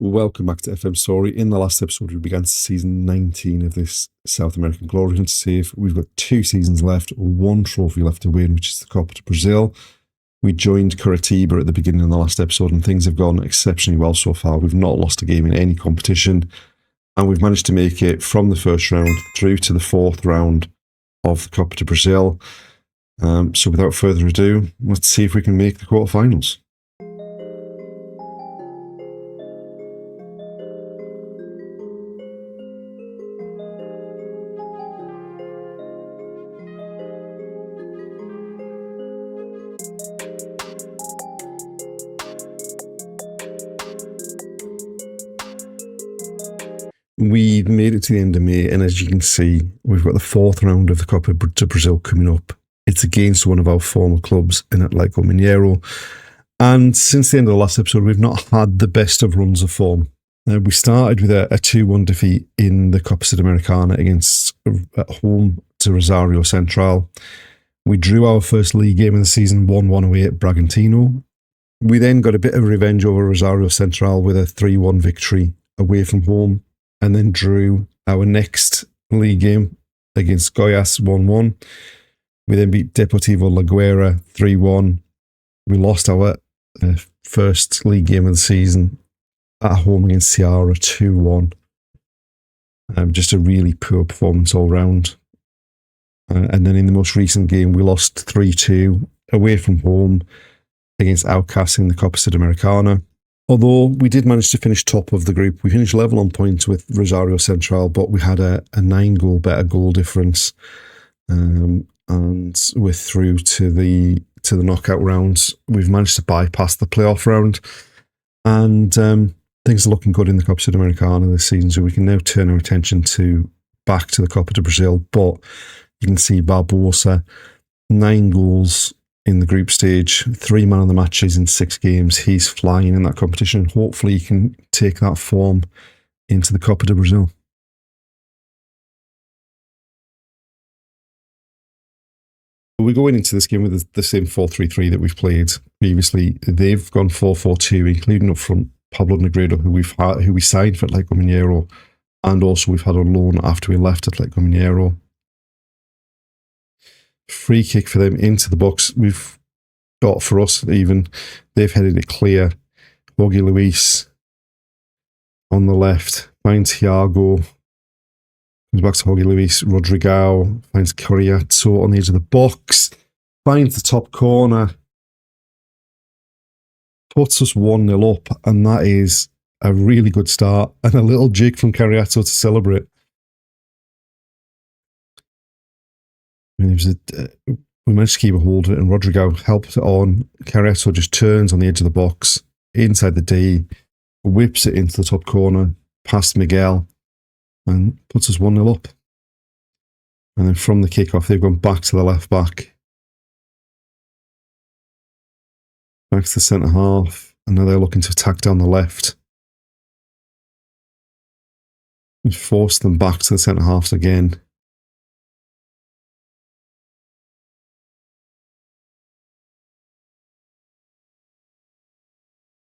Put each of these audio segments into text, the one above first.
Welcome back to FM Story. In the last episode, we began season 19 of this South American Glory Hunt Save. We've got 2 seasons left, 1 trophy left to win, which is the Copa de Brazil. We joined Coritiba at the beginning of the last episode, and things have gone exceptionally well so far. We've not lost a game in any competition, and we've managed to make it from the first round through to the 4th round of the Copa de Brazil. So without further ado, let's see if we can make the quarterfinals. We made it to the end of May, and as you can see, we've got the 4th round of the Copa de Brazil coming up. It's against one of our former clubs in Atletico Mineiro. And since the end of the last episode, we've not had the best of runs of form. We started with a 2-1 defeat in the Copa Sudamericana at home to Rosario Central. We drew our first league game of the season 1-1 away at Bragantino. We then got a bit of revenge over Rosario Central with a 3-1 victory away from home, and then drew our next league game against Goiás 1-1. We then beat Deportivo La Guera 3-1. We lost our first league game of the season at home against Ceará 2-1. Just a really poor performance all round. And then in the most recent game, we lost 3-2 away from home against Aucas in the Copa Sudamericana. Although we did manage to finish top of the group, we finished level on points with Rosario Central, but we had a 9-goal better goal difference, and we're through to the knockout rounds. We've managed to bypass the playoff round, and things are looking good in the Copa Sudamericana this season. So we can now turn our attention back to the Copa de Brazil. But you can see Barbosa, 9 goals. In the group stage, 3 man of the matches in 6 games. He's flying in that competition. Hopefully he can take that form into the Copa de Brazil. We're going into this game with the same 4-3-3 that we've played previously. They've gone 4-4-2, including up front Pablo Negredo, who we signed for Atletico Mineiro, and also we've had on loan after we left Atletico Mineiro. Free kick for them into the box. We've got, for us even, they've headed it clear. Jorge Luis on the left finds Thiago. Comes back to Jorge Luis. Rodrigo finds Coriato on the edge of the box. Finds the top corner. Puts us 1-0 up, and that is a really good start. And a little jig from Coriato to celebrate. We managed to keep a hold of it, and Rodrigo helped it on. Coriato just turns on the edge of the box, inside the D, whips it into the top corner, past Miguel, and puts us 1-0 up. And then from the kickoff, they've gone back to the left back. Back to the centre half, and now they're looking to attack down the left. We forced them back to the centre halves again.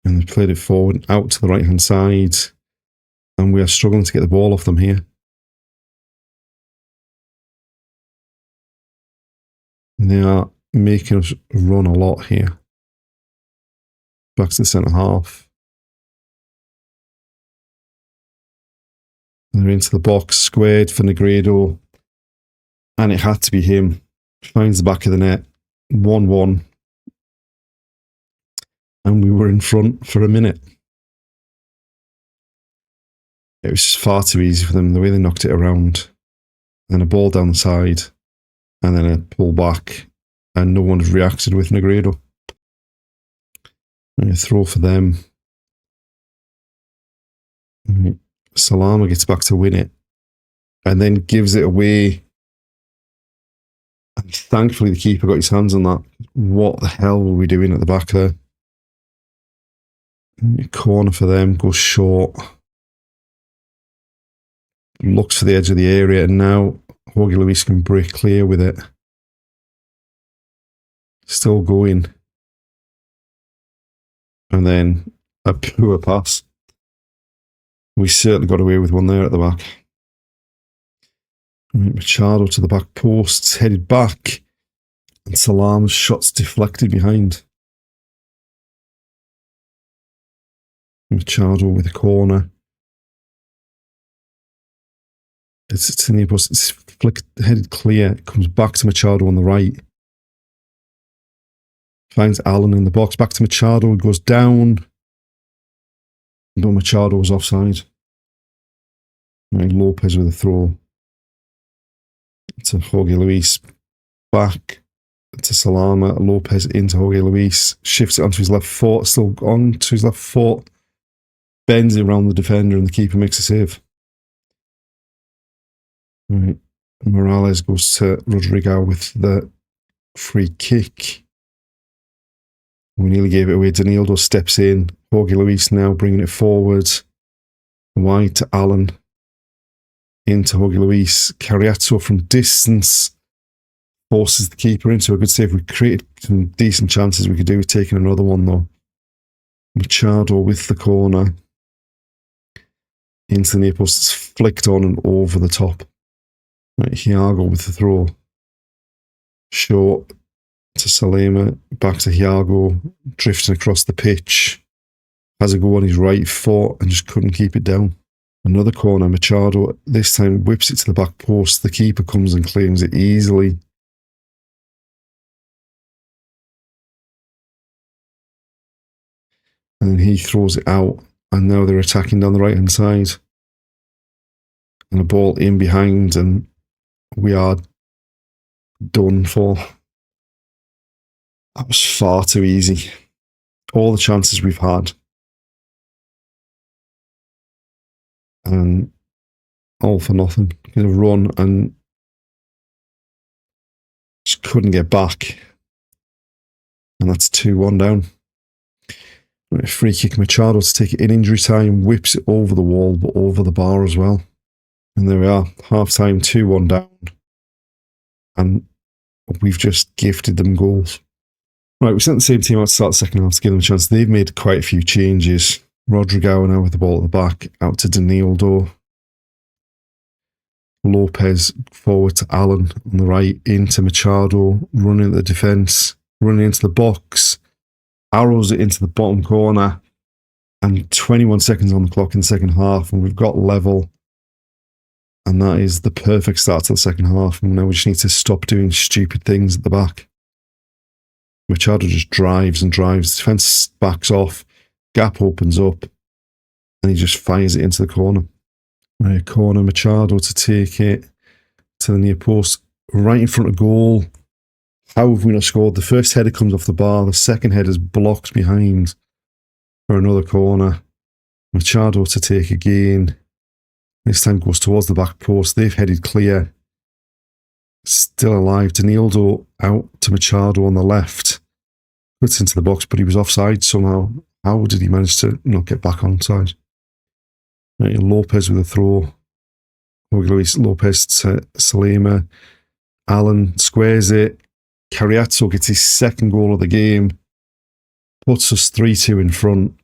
And they've played it forward, out to the right-hand side. And we are struggling to get the ball off them here. And they are making us run a lot here. Back to the centre half. And they're into the box, squared for Negredo. And it had to be him. Finds the back of the net. 1-1. And we were in front for a minute. It was just far too easy for them, the way they knocked it around. Then a ball down the side, and then a pull back, and no one has reacted with Negredo. And a throw for them. Salama gets back to win it, and then gives it away. And thankfully the keeper got his hands on that. What the hell were we doing at the back there? Corner for them, goes short. Looks for the edge of the area, and now Jorge Luis can break clear with it. Still going. And then a poor pass. We certainly got away with one there at the back. Machado to the back post, headed back, and Salam's shots deflected behind. Machado with a corner. It's in the post. It's flicked, headed clear. It comes back to Machado on the right. Finds Allen in the box. Back to Machado. It goes down. But Machado was offside. Right, Lopez with a throw. To Jorge Luis. Back to Salama. Lopez into Jorge Luis. Shifts it onto his left foot. Still on to his left foot. Bends it around the defender and the keeper makes a save. Right. Morales goes to Rodrigo with the free kick. We nearly gave it away. Danilo steps in. Jorge Luis now bringing it forward. Wide to Allen. Into Jorge Luis. Cariazzo from distance forces the keeper into a good save. We created some decent chances. We could do with taking another one though. Machado with the corner. Into the near post. It's flicked on and over the top. Right, Hiago with the throw. Short to Salema. Back to Hiago. Drifting across the pitch. Has a go on his right foot and just couldn't keep it down. Another corner. Machado this time whips it to the back post. The keeper comes and claims it easily. And then he throws it out. And now they're attacking down the right hand side. And a ball in behind and we are done for. That was far too easy. All the chances we've had. And all for nothing. A run and just couldn't get back. And that's 2-1 down. Right, free kick Machado to take it in injury time. Whips it over the wall but over the bar as well. And there we are, half time, 2-1 down. And we've just gifted them goals. Right, we sent the same team out to start the second half to give them a chance. They've made quite a few changes. Rodrigo now with the ball at the back, out to Danilo. Lopez forward to Allen on the right, into Machado, running at the defence, running into the box, arrows it into the bottom corner, and 21 seconds on the clock in the second half, and we've got level. And that is the perfect start to the second half. And now we just need to stop doing stupid things at the back. Machado just drives and drives. Defence backs off. Gap opens up. And he just fires it into the corner. Right, corner. Machado to take it to the near post. Right in front of goal. How have we not scored? The first header comes off the bar. The second header is blocked behind for another corner. Machado to take again. This time goes towards the back post. They've headed clear. Still alive. Danilo out to Machado on the left. Puts into the box, but he was offside somehow. How did he manage to not get back onside? Right, Lopez with a throw. Luis Lopez to Salema. Allen squares it. Cariazzo gets his second goal of the game. Puts us 3-2 in front.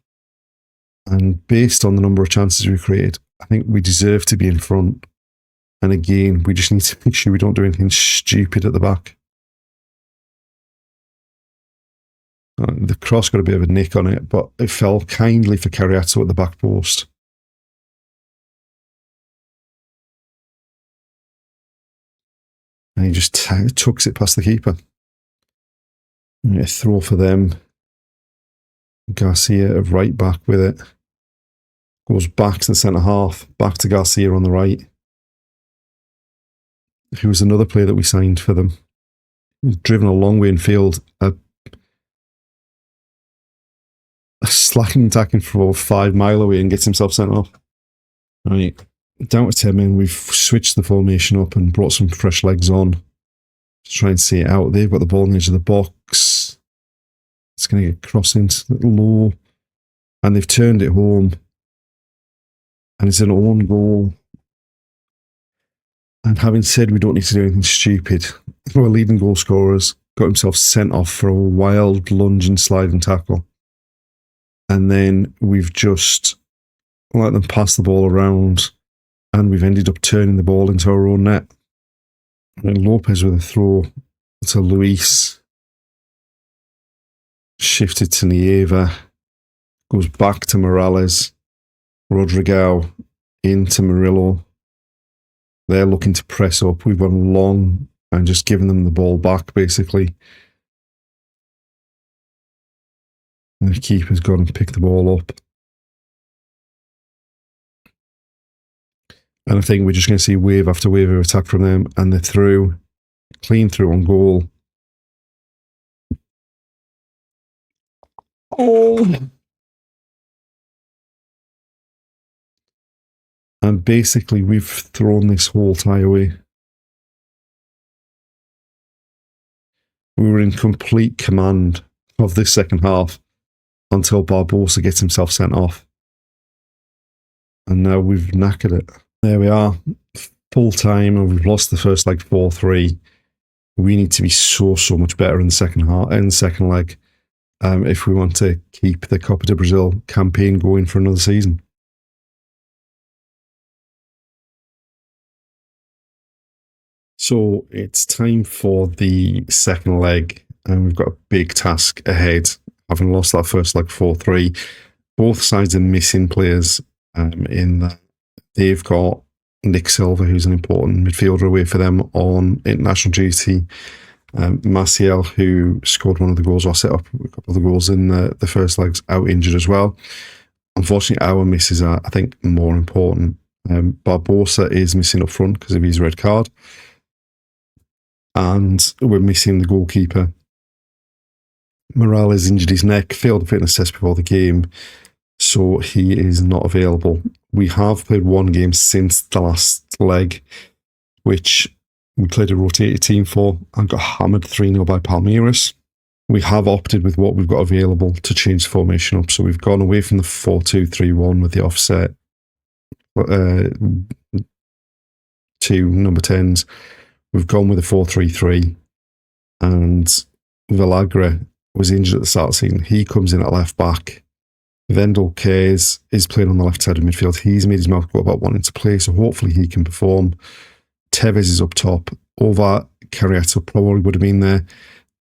And based on the number of chances we created, I think we deserve to be in front. And again, we just need to make sure we don't do anything stupid at the back. The cross got a bit of a nick on it, but it fell kindly for Cariazzo at the back post. And he just tucks it past the keeper. And a throw for them. Garcia at right back with it. Goes back to the centre half. Back to Garcia on the right. Who was another player that we signed for them. He's driven a long way in field. A slacking attacking for over 5 mile away and gets himself sent off. Right. Down to 10 men. We've switched the formation up and brought some fresh legs on to try and see it out. They've got the ball on the edge of the box. It's going to get crossed into low. And they've turned it home. And it's an own goal. And having said we don't need to do anything stupid, our leading goal scorers got himself sent off for a wild lunge and sliding tackle. And then we've just let them pass the ball around, and we've ended up turning the ball into our own net. And Lopez with a throw to Luis. Shifted to Nieva. Goes back to Morales. Rodrigo into Murillo. They're looking to press up. We've gone long and just given them the ball back, basically. And the keeper's gone and picked the ball up. And I think we're just going to see wave after wave of attack from them. And they're through. Clean through on goal. Oh! And basically, we've thrown this whole tie away. We were in complete command of this second half until Barbosa gets himself sent off. And now we've knackered it. There we are. Full time, and we've lost the first leg 4-3. We need to be so much better in the second half, in the second leg, if we want to keep the Copa do Brasil campaign going for another season. So it's time for the second leg, and we've got a big task ahead. Having lost that first leg 4-3, both sides are missing players in that. They've got Nick Silva, who's an important midfielder away for them on international duty. Maciel, who scored one of the goals, or set up a couple of the goals in the first legs, out injured as well. Unfortunately, our misses are, I think, more important. Barbosa is missing up front because of his red card. And we're missing the goalkeeper. Morales injured his neck, failed a fitness test before the game, so he is not available. We have played one game since the last leg, which we played a rotated team for and got hammered 3-0 by Palmeiras. We have opted with what we've got available to change the formation up, so we've gone away from the 4-2-3-1 with the offset to number 10s. We've gone with a 4-3-3, and Villagra was injured at the start of the season. He comes in at left back. Vendel Cares is playing on the left side of midfield. He's made his mouth go about wanting to play, so hopefully he can perform. Tevez is up top. Ova Carriato probably would have been there,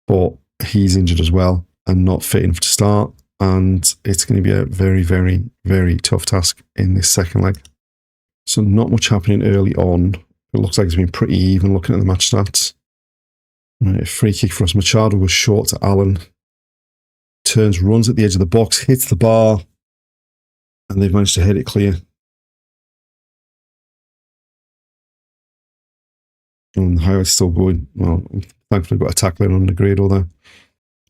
but he's injured as well and not fit enough to start. And it's going to be a very, very, very tough task in this second leg. So not much happening early on. It looks like it's been pretty even looking at the match stats. Right, free kick for us. Machado was short to Allen. Turns, runs at the edge of the box, hits the bar, and they've managed to hit it clear. And the highlight's still going. Well, thankfully got a tackle in on Negredo there.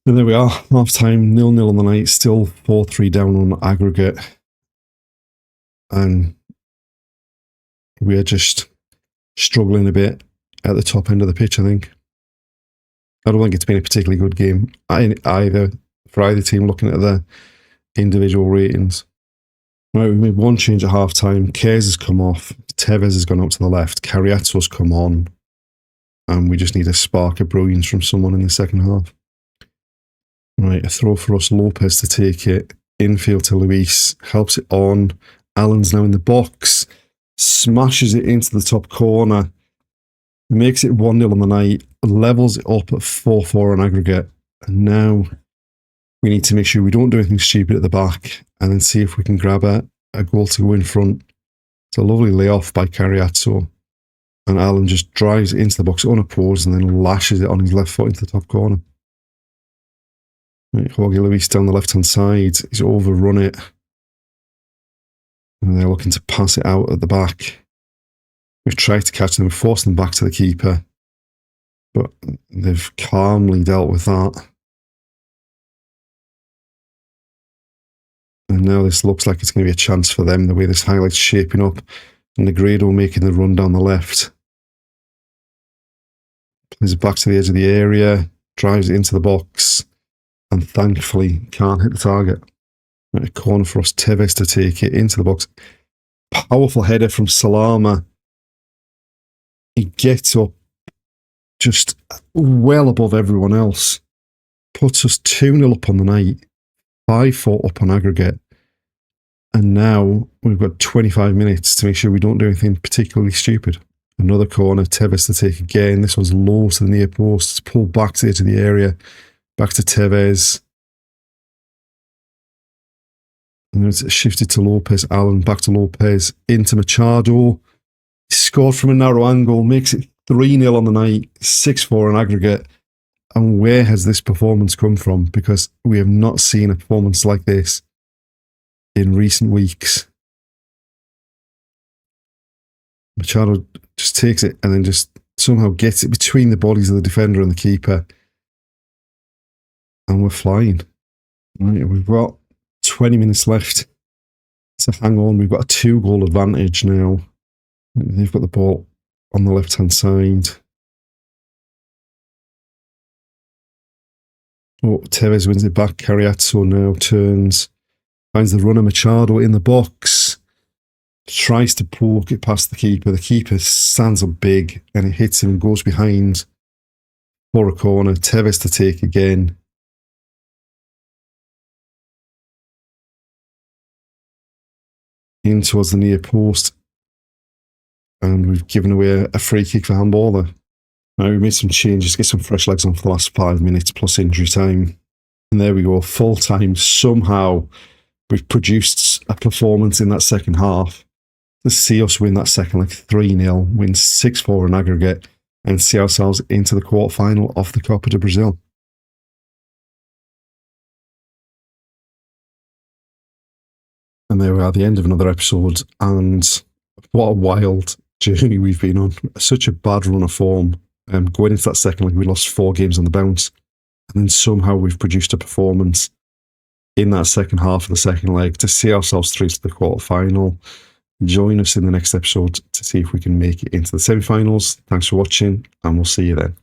And there we are, half time, 0-0 on the night, still 4-3 down on aggregate. And we are just struggling a bit at the top end of the pitch, I think. I don't think it's been a particularly good game either for either team looking at the individual ratings. Right, we made one change at half time. Cares has come off. Tevez has gone out to the left. Carriato's come on. And we just need a spark of brilliance from someone in the second half. Right, a throw for us. Lopez to take it. Infield to Luis. Helps it on. Allen's now in the box. Smashes it into the top corner. Makes it 1-0 on the night. Levels it up at 4-4 on aggregate. And now we need to make sure we don't do anything stupid at the back and then see if we can grab a goal to go in front. It's a lovely layoff by Carriato. And Allen just drives into the box unopposed and then lashes it on his left foot into the top corner. Right, Jorge Luis down the left-hand side. He's overrun it. And they're looking to pass it out at the back. We've tried to catch them, forced them back to the keeper. But they've calmly dealt with that. And now this looks like it's going to be a chance for them, the way this highlight's shaping up. Negredo making the run down the left. Plays it back to the edge of the area, drives it into the box, and thankfully can't hit the target. Right, a corner for us, Tevez to take it into the box. Powerful header from Salama. He gets up just well above everyone else. Puts us 2-0 up on the night, 5-4 up on aggregate. And now we've got 25 minutes to make sure we don't do anything particularly stupid. Another corner, Tevez to take again. This one's low to the near post. It's pulled back to the area. Back to Tevez. And then it's shifted to Lopez. Allen back to Lopez. Into Machado. He scored from a narrow angle. Makes it 3-0 on the night. 6-4 in aggregate. And where has this performance come from? Because we have not seen a performance like this in recent weeks. Machado just takes it and then just somehow gets it between the bodies of the defender and the keeper. And we're flying. Right, we've got 20 minutes left to hang on. We've got a 2-goal advantage now. They've got the ball on the left-hand side. Oh, Tevez wins it back. Cariazzo now turns. Finds the runner Machado in the box. Tries to poke it past the keeper. The keeper stands up big and it hits him and goes behind for a corner. Tevez to take again. In towards the near post. And we've given away a free kick for handball there. Now we made some changes to get some fresh legs on for the last 5 minutes plus injury time. And there we go, full time. Somehow we've produced a performance in that second half to see us win that second leg 3-0, win 6-4 in aggregate, and see ourselves into the quarterfinal of the Copa do Brazil. And there we are, the end of another episode. And what a wild journey we've been on. Such a bad run of form. Going into that second leg, we lost 4 games on the bounce. And then somehow we've produced a performance in that second half of the second leg to see ourselves through to the quarterfinal. Join us in the next episode to see if we can make it into the semi-finals. Thanks for watching, and we'll see you then.